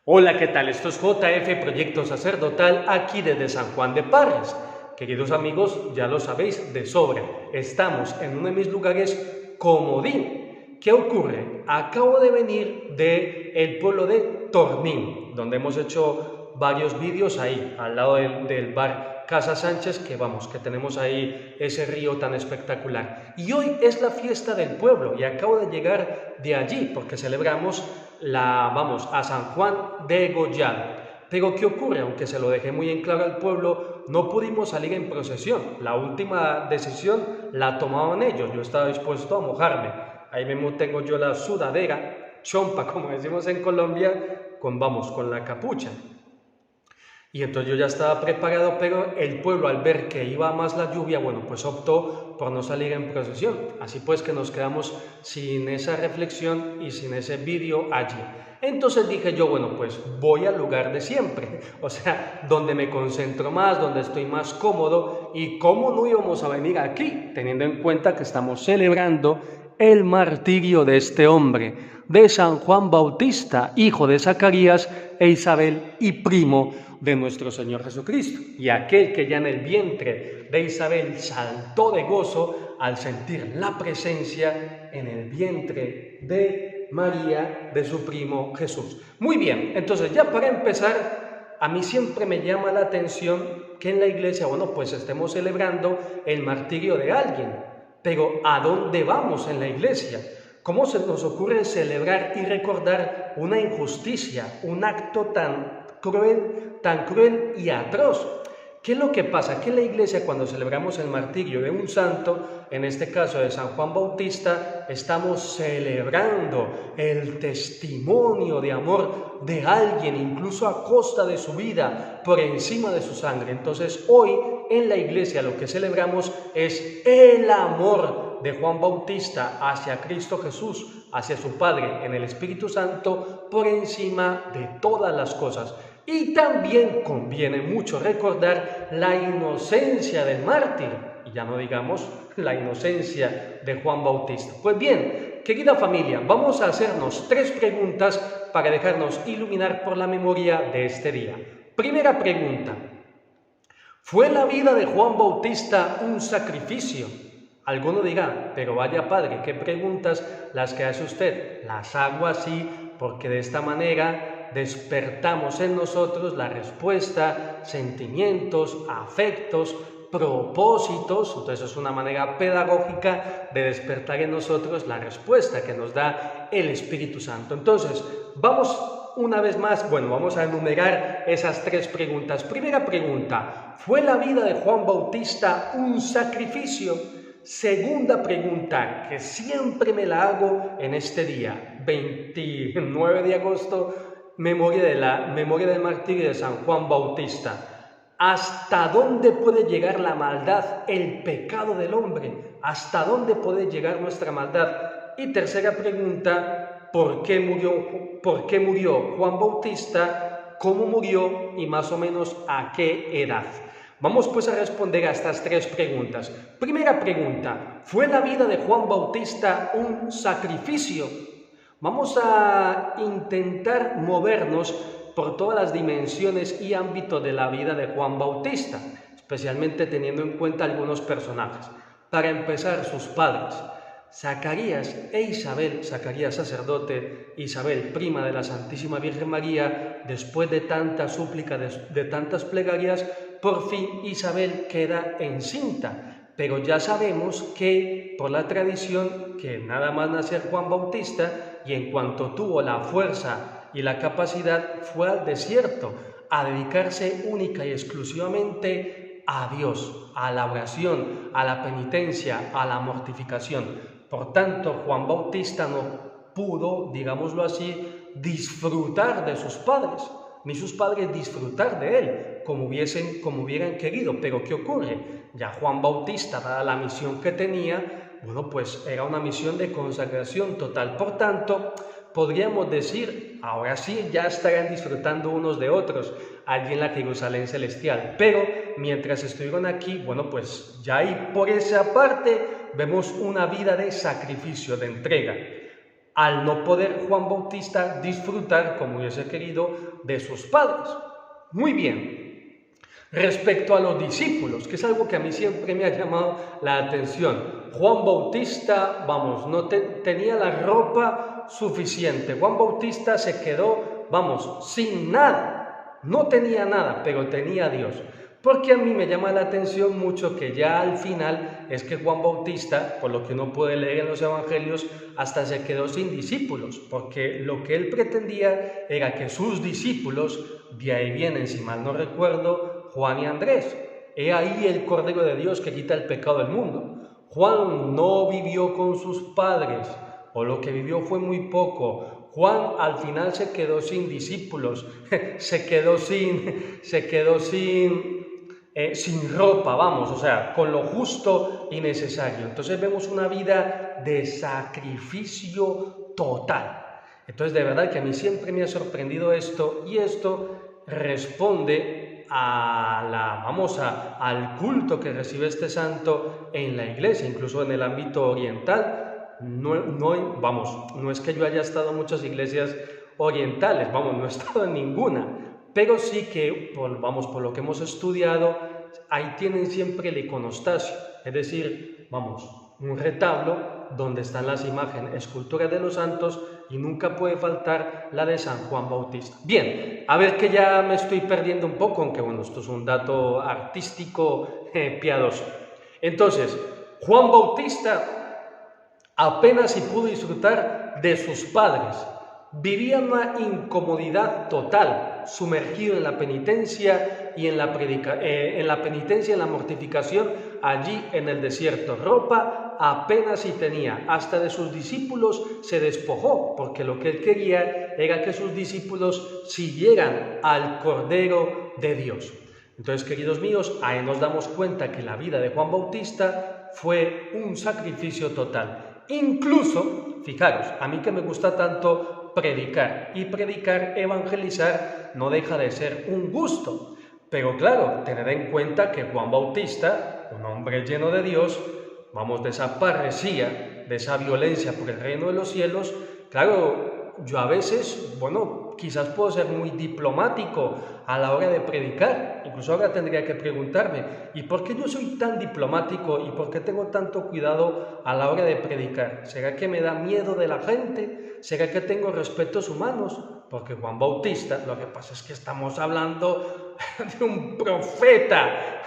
Hola, ¿qué tal? Esto es JF Proyecto Sacerdotal, aquí desde San Juan de Parras. Queridos amigos, ya lo sabéis de sobra, estamos en uno de mis lugares comodín. ¿Qué ocurre? Acabo de venir del pueblo de Tornín, donde hemos hecho varios vídeos ahí, al lado del bar Casa Sánchez, que tenemos ahí ese río tan espectacular. Y hoy es la fiesta del pueblo y acabo de llegar de allí porque celebramos a San Juan de Gollado. Pero ¿qué ocurre? Aunque se lo dejé muy en claro al pueblo, no pudimos salir en procesión. La última decisión la tomaban ellos. Yo estaba dispuesto a mojarme. Ahí mismo tengo yo la sudadera, chompa, como decimos en Colombia, con la capucha. Y entonces yo ya estaba preparado, pero el pueblo, al ver que iba más la lluvia, pues optó por no salir en procesión. Así pues que nos quedamos sin esa reflexión y sin ese vídeo allí. Entonces dije yo, pues voy al lugar de siempre, o sea, donde me concentro más, donde estoy más cómodo. Y cómo no íbamos a venir aquí, teniendo en cuenta que estamos celebrando el martirio de este hombre, de San Juan Bautista, hijo de Zacarías e Isabel y primo de nuestro Señor Jesucristo. Y aquel que ya en el vientre de Isabel saltó de gozo al sentir la presencia en el vientre de María, de su primo Jesús. Muy bien, entonces ya para empezar, a mí siempre me llama la atención que en la iglesia, pues estemos celebrando el martirio de alguien. Pero ¿a dónde vamos en la iglesia? ¿Cómo se nos ocurre celebrar y recordar una injusticia, un acto tan cruel y atroz? ¿Qué es lo que pasa? Que en la iglesia, cuando celebramos el martirio de un santo, en este caso de San Juan Bautista, estamos celebrando el testimonio de amor de alguien, incluso a costa de su vida, por encima de su sangre. Entonces, hoy en la iglesia lo que celebramos es el amor de Juan Bautista hacia Cristo Jesús, hacia su Padre en el Espíritu Santo, por encima de todas las cosas. Y también conviene mucho recordar la inocencia del mártir, y ya no digamos la inocencia de Juan Bautista. Pues bien, querida familia, vamos a hacernos 3 preguntas para dejarnos iluminar por la memoria de este día. Primera pregunta: ¿fue la vida de Juan Bautista un sacrificio? Alguno dirá, pero vaya padre, ¿qué preguntas las que hace usted? Las hago así porque de esta manera despertamos en nosotros la respuesta, sentimientos, afectos, propósitos. Entonces es una manera pedagógica de despertar en nosotros la respuesta que nos da el Espíritu Santo. Entonces, vamos una vez más, vamos a enumerar esas 3 preguntas. Primera pregunta: ¿fue la vida de Juan Bautista un sacrificio? Segunda pregunta, que siempre me la hago en este día, 29 de agosto, memoria del martirio de San Juan Bautista. ¿Hasta dónde puede llegar la maldad, el pecado del hombre? ¿Hasta dónde puede llegar nuestra maldad? Y tercera pregunta, ¿por qué murió Juan Bautista? ¿Cómo murió? Y más o menos ¿a qué edad? Vamos pues a responder a estas 3 preguntas. Primera pregunta: ¿fue la vida de Juan Bautista un sacrificio? Vamos a intentar movernos por todas las dimensiones y ámbitos de la vida de Juan Bautista, especialmente teniendo en cuenta algunos personajes. Para empezar, sus padres, Zacarías e Isabel, Zacarías sacerdote, Isabel prima de la Santísima Virgen María. Después de tantas súplicas, de tantas plegarias, por fin Isabel queda encinta. Pero ya sabemos que por la tradición que nada más nació Juan Bautista, y en cuanto tuvo la fuerza y la capacidad fue al desierto a dedicarse única y exclusivamente a Dios, a la oración, a la penitencia, a la mortificación. Por tanto, Juan Bautista no pudo, digámoslo así, disfrutar de sus padres, ni sus padres disfrutar de él, como hubieran querido. Pero ¿qué ocurre? Ya Juan Bautista, dada la misión que tenía, pues era una misión de consagración total. Por tanto, podríamos decir, ahora sí, ya estarán disfrutando unos de otros allí en la Jerusalén celestial. Pero mientras estuvieron aquí, pues ya ahí por esa parte vemos una vida de sacrificio, de entrega. al no poder Juan Bautista disfrutar, como hubiese querido, de sus padres. Muy bien. Respecto a los discípulos, que es algo que a mí siempre me ha llamado la atención. Juan Bautista, no tenía la ropa suficiente. Juan Bautista se quedó, sin nada. No tenía nada, pero tenía a Dios. Porque a mí me llama la atención mucho que ya al final es que Juan Bautista, por lo que uno puede leer en los evangelios, hasta se quedó sin discípulos, porque lo que él pretendía era que sus discípulos, de ahí vienen, si mal no recuerdo, Juan y Andrés. He ahí el Cordero de Dios que quita el pecado del mundo. Juan no vivió con sus padres, o lo que vivió fue muy poco. Juan al final se quedó sin discípulos, se quedó sin ropa, o sea, con lo justo y necesario. Entonces vemos una vida de sacrificio total. Entonces de verdad que a mí siempre me ha sorprendido esto, y esto responde al culto que recibe este santo en la iglesia, incluso en el ámbito oriental. No es que yo haya estado en muchas iglesias orientales, no he estado en ninguna, pero sí que, por lo que hemos estudiado, ahí tienen siempre el iconostasio, es decir, un retablo donde están las imágenes, esculturas de los santos, y nunca puede faltar la de San Juan Bautista. Bien, a ver que ya me estoy perdiendo un poco, aunque esto es un dato artístico piadoso. Entonces, Juan Bautista apenas si pudo disfrutar de sus padres. Vivía una incomodidad total, sumergido en la penitencia y en la mortificación, allí en el desierto. Ropa apenas si tenía, hasta de sus discípulos se despojó, porque lo que él quería era que sus discípulos siguieran al Cordero de Dios. Entonces, queridos míos, ahí nos damos cuenta que la vida de Juan Bautista fue un sacrificio total. Incluso, fijaros, a mí que me gusta tanto predicar, evangelizar, no deja de ser un gusto. Pero claro, tened en cuenta que Juan Bautista, un hombre lleno de Dios, de esa parresía, de esa violencia por el reino de los cielos, claro, yo a veces, quizás puedo ser muy diplomático a la hora de predicar. Incluso ahora tendría que preguntarme, ¿y por qué yo soy tan diplomático y por qué tengo tanto cuidado a la hora de predicar? ¿Será que me da miedo de la gente? ¿Será que tengo respetos humanos? Porque Juan Bautista, lo que pasa es que estamos hablando de un profeta,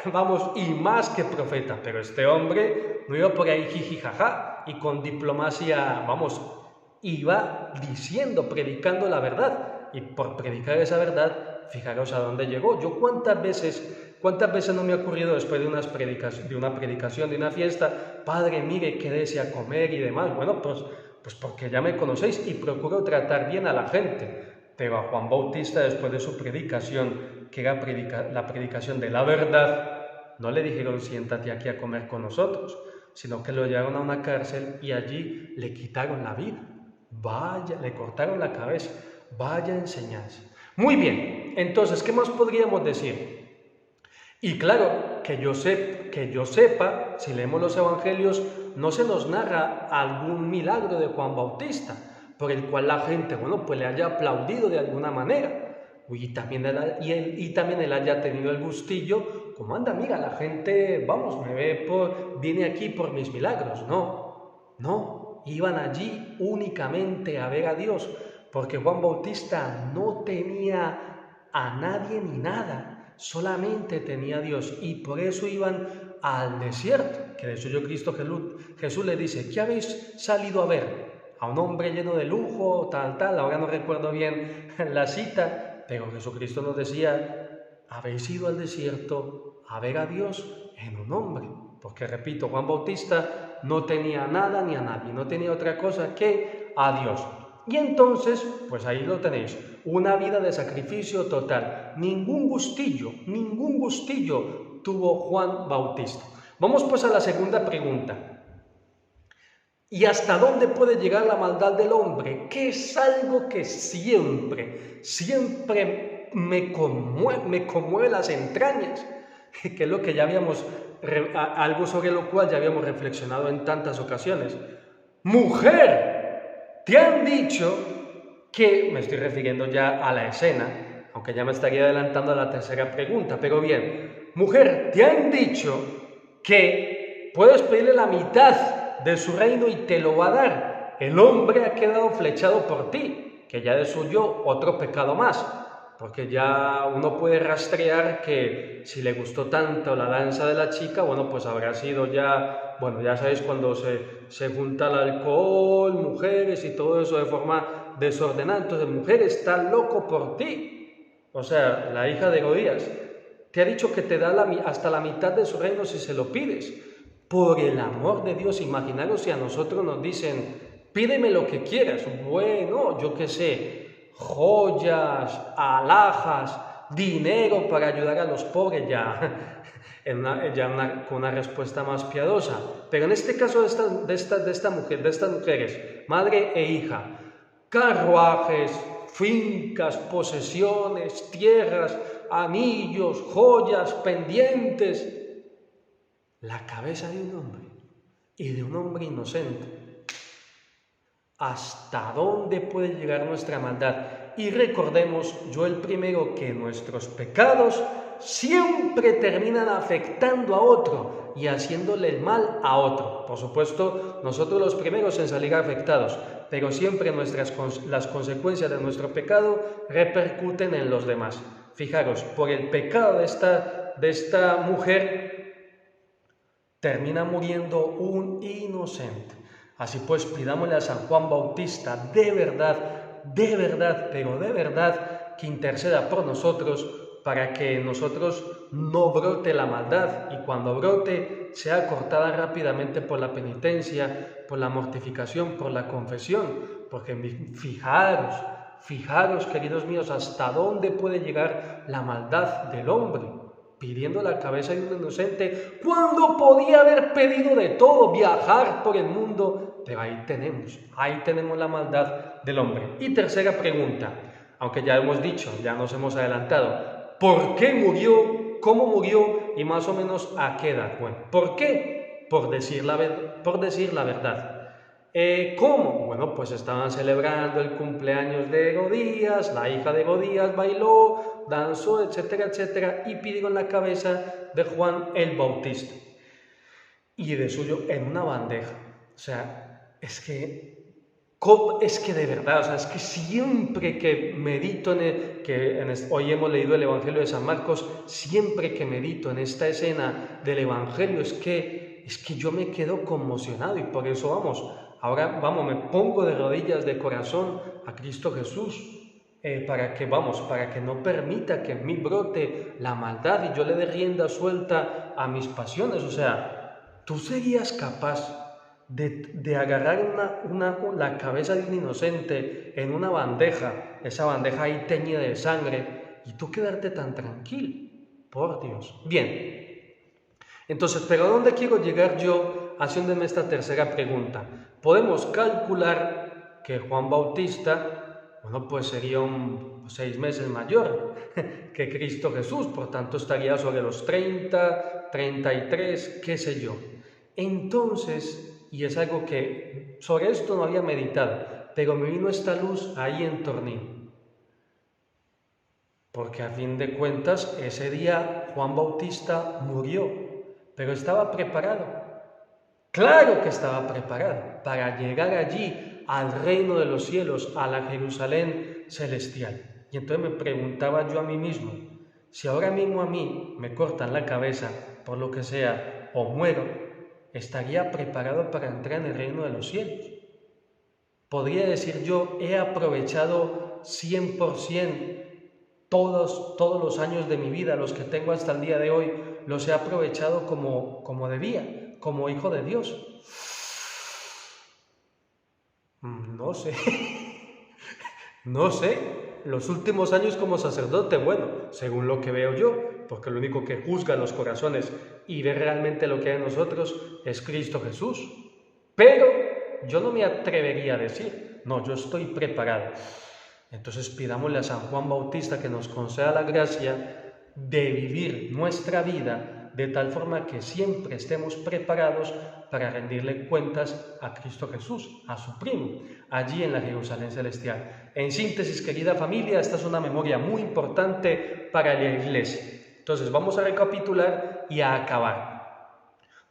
y más que profeta, pero este hombre no iba por ahí jijijaja y con diplomacia, iba diciendo, predicando la verdad, y por predicar esa verdad, fijaros a dónde llegó. Yo cuántas veces no me ha ocurrido después de una predicación, de una fiesta, padre, mire, quédese a comer y demás. Pues porque ya me conocéis y procuro tratar bien a la gente. Pero a Juan Bautista, después de su predicación, que era la predicación de la verdad, no le dijeron siéntate aquí a comer con nosotros, sino que lo llevaron a una cárcel y allí le quitaron la vida. Le cortaron la cabeza. Vaya enseñanza. Muy bien, entonces, ¿qué más podríamos decir? Y claro, que yo sepa, si leemos los evangelios, no se nos narra algún milagro de Juan Bautista, por el cual la gente, le haya aplaudido de alguna manera. Y también él haya tenido el gustillo, como anda, mira, la gente, viene aquí por mis milagros. No, iban allí únicamente a ver a Dios, porque Juan Bautista no tenía a nadie ni nada, solamente tenía a Dios, y por eso iban al desierto, que de hecho Jesús le dice, ¿qué habéis salido a ver? A un hombre lleno de lujo, tal, ahora no recuerdo bien la cita, pero Jesucristo nos decía, habéis ido al desierto a ver a Dios en un hombre, porque repito, Juan Bautista no tenía nada ni a nadie, no tenía otra cosa que a Dios. Y entonces, pues ahí lo tenéis, una vida de sacrificio total, ningún gustillo tuvo Juan Bautista. Vamos pues a la segunda pregunta. ¿Y hasta dónde puede llegar la maldad del hombre? Que es algo que siempre me conmueve las entrañas, que es lo que ya algo sobre lo cual ya habíamos reflexionado en tantas ocasiones. ¡Mujer! te han dicho que, me estoy refiriendo ya a la escena, aunque ya me estaría adelantando a la tercera pregunta, pero bien, mujer, te han dicho que puedes pedirle la mitad de su reino y te lo va a dar. El hombre ha quedado flechado por ti, que ya de suyo otro pecado más, porque ya uno puede rastrear que si le gustó tanto la danza de la chica, bueno, pues habrá sido ya, bueno, ya sabéis cuando se junta el alcohol, mujeres y todo eso de forma desordenada, entonces mujer está loco por ti, o sea, la hija de Herodías, te ha dicho que te da hasta la mitad de su reino si se lo pides. Por el amor de Dios, imaginaros si a nosotros nos dicen, pídeme lo que quieras, bueno, yo qué sé, joyas, alhajas, dinero para ayudar a los pobres, ya, con una respuesta más piadosa. Pero en este caso de estas mujeres, madre e hija, carruajes, fincas, posesiones, tierras, anillos, joyas, pendientes, la cabeza de un hombre y de un hombre inocente. ¿Hasta dónde puede llegar nuestra maldad? Y recordemos, yo el primero, que nuestros pecados siempre terminan afectando a otro y haciéndole el mal a otro. Por supuesto, nosotros los primeros en salir afectados, pero siempre las consecuencias de nuestro pecado repercuten en los demás. Fijaros, por el pecado de esta mujer termina muriendo un inocente. Así pues, pidámosle a San Juan Bautista de verdad, pero de verdad, que interceda por nosotros para que nosotros no brote la maldad y cuando brote sea cortada rápidamente por la penitencia, por la mortificación, por la confesión. Porque fijaros, queridos míos, hasta dónde puede llegar la maldad del hombre, pidiendo la cabeza de un inocente, cuando podía haber pedido de todo, viajar por el mundo. Pero ahí tenemos la maldad del hombre. Y tercera pregunta, aunque ya hemos dicho, ya nos hemos adelantado, ¿por qué murió? ¿Cómo murió? Y más o menos a qué edad. Bueno, ¿por qué? Por decir la verdad. ¿Cómo? Bueno, pues estaban celebrando el cumpleaños de Herodías, la hija de Herodías bailó, danzó, etcétera, etcétera, y pidieron la cabeza de Juan el Bautista. Y de suyo en una bandeja. O sea, es que de verdad, o sea, es que siempre que medito hoy hemos leído el Evangelio de San Marcos, siempre que medito en esta escena del Evangelio, es que yo me quedo conmocionado y por eso ahora me pongo de rodillas de corazón a Cristo Jesús, para que no permita que en mí brote la maldad y yo le dé rienda suelta a mis pasiones. O sea, ¿tú serías capaz de agarrar la cabeza de un inocente en una bandeja, esa bandeja ahí teñida de sangre, y tú quedarte tan tranquilo? Por Dios. Bien, entonces, ¿pero a dónde quiero llegar yo haciéndome esta tercera pregunta? Podemos calcular que Juan Bautista, bueno, pues sería 6 meses mayor que Cristo Jesús, por tanto estaría sobre los 30, 33, qué sé yo. Entonces, y es algo que sobre esto no había meditado, pero me vino esta luz ahí en Tornín. Porque a fin de cuentas, ese día Juan Bautista murió, pero estaba preparado. Claro que estaba preparado para llegar allí al reino de los cielos, a la Jerusalén celestial. Y entonces me preguntaba yo a mí mismo, si ahora mismo a mí me cortan la cabeza, por lo que sea, o muero, ¿estaría preparado para entrar en el reino de los cielos? Podría decir yo, he aprovechado 100% todos los años de mi vida, los que tengo hasta el día de hoy, los he aprovechado como debía, como hijo de Dios. No sé, no sé, los últimos años como sacerdote, bueno, según lo que veo yo, porque lo único que juzga los corazones y ve realmente lo que hay en nosotros es Cristo Jesús. Pero yo no me atrevería a decir, no, yo estoy preparado. Entonces pidámosle a San Juan Bautista que nos conceda la gracia de vivir nuestra vida de tal forma que siempre estemos preparados para rendirle cuentas a Cristo Jesús, a su primo, allí en la Jerusalén celestial. En síntesis, querida familia, esta es una memoria muy importante para la Iglesia. Entonces, vamos a recapitular y a acabar.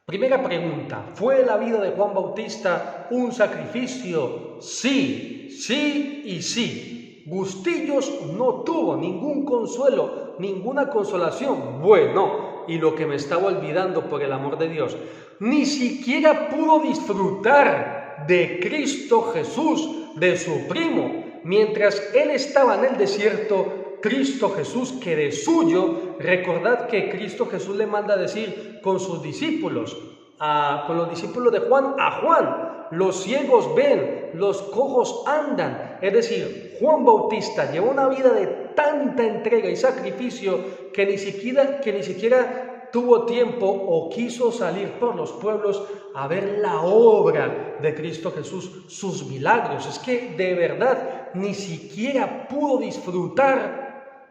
Primera pregunta, ¿fue la vida de Juan Bautista un sacrificio? Sí, sí y sí. Gustillos no tuvo, ningún consuelo, ninguna consolación. Bueno, y lo que me estaba olvidando por el amor de Dios, ni siquiera pudo disfrutar de Cristo Jesús, de su primo, mientras él estaba en el desierto. Cristo Jesús, que de suyo, recordad que Cristo Jesús le manda decir con sus discípulos, con los discípulos de Juan, a Juan, los ciegos ven, los cojos andan. Es decir, Juan Bautista llevó una vida de tanta entrega y sacrificio que ni siquiera tuvo tiempo o quiso salir por los pueblos a ver la obra de Cristo Jesús, sus milagros. Es que de verdad ni siquiera pudo disfrutar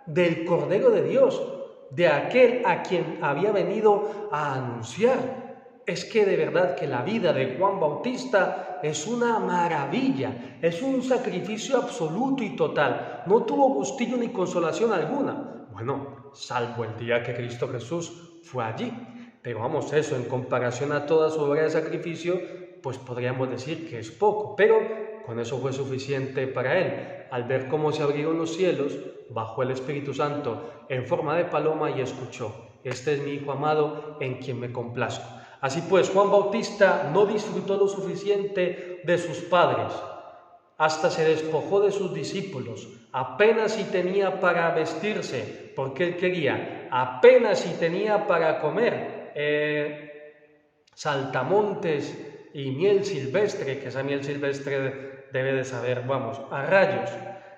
del Cordero de Dios, de aquel a quien había venido a anunciar. Es que de verdad que la vida de Juan Bautista es una maravilla, es un sacrificio absoluto y total. No tuvo gustillo ni consolación alguna. Bueno, salvo el día que Cristo Jesús fue allí. Pero vamos, eso en comparación a toda su obra de sacrificio, pues podríamos decir que es poco, pero con eso fue suficiente para él. Al ver cómo se abrieron los cielos, bajó el Espíritu Santo en forma de paloma y escuchó: este es mi Hijo amado en quien me complazco. Así pues, Juan Bautista no disfrutó lo suficiente de sus padres, hasta se despojó de sus discípulos, apenas si tenía para vestirse, porque él quería, apenas si tenía para comer saltamontes y miel silvestre, que esa miel silvestre debe de saber, vamos, a rayos.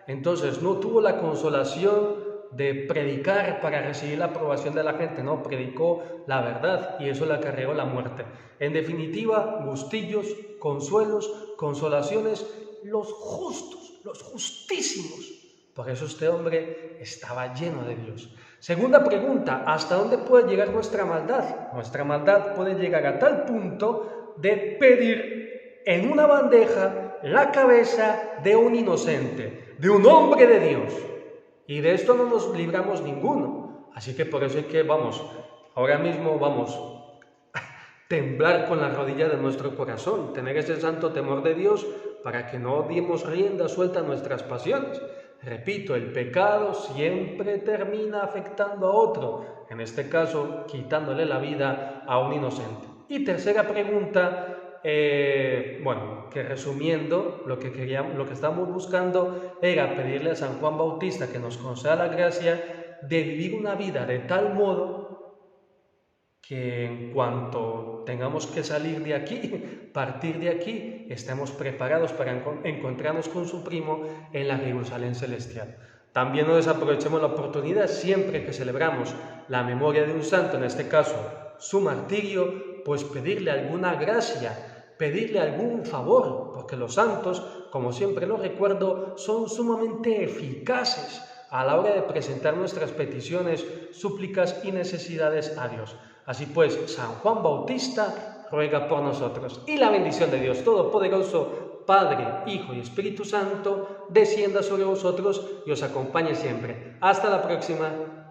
Entonces no tuvo la consolación de predicar para recibir la aprobación de la gente, no, predicó la verdad y eso le acarreó la muerte. En definitiva, gustillos, consuelos, consolaciones, los justos, los justísimos. Por eso este hombre estaba lleno de Dios. Segunda pregunta, ¿hasta dónde puede llegar nuestra maldad? Nuestra maldad puede llegar a tal punto de pedir en una bandeja la cabeza de un inocente, de un hombre de Dios. Y de esto no nos libramos ninguno. Así que por eso es que ahora mismo vamos a temblar con la rodilla de nuestro corazón, tener ese santo temor de Dios para que no demos rienda suelta a nuestras pasiones. Repito, el pecado siempre termina afectando a otro, en este caso quitándole la vida a un inocente. Y tercera pregunta, que resumiendo, lo que estábamos buscando era pedirle a San Juan Bautista que nos conceda la gracia de vivir una vida de tal modo que en cuanto tengamos que salir de aquí, partir de aquí, estemos preparados para encontrarnos con su primo en la Jerusalén celestial. También no desaprovechemos la oportunidad siempre que celebramos la memoria de un santo, en este caso su martirio, pues pedirle alguna gracia, pedirle algún favor, porque los santos, como siempre lo recuerdo, son sumamente eficaces a la hora de presentar nuestras peticiones, súplicas y necesidades a Dios. Así pues, San Juan Bautista ruega por nosotros. Y la bendición de Dios Todopoderoso, Padre, Hijo y Espíritu Santo, descienda sobre vosotros y os acompañe siempre. Hasta la próxima.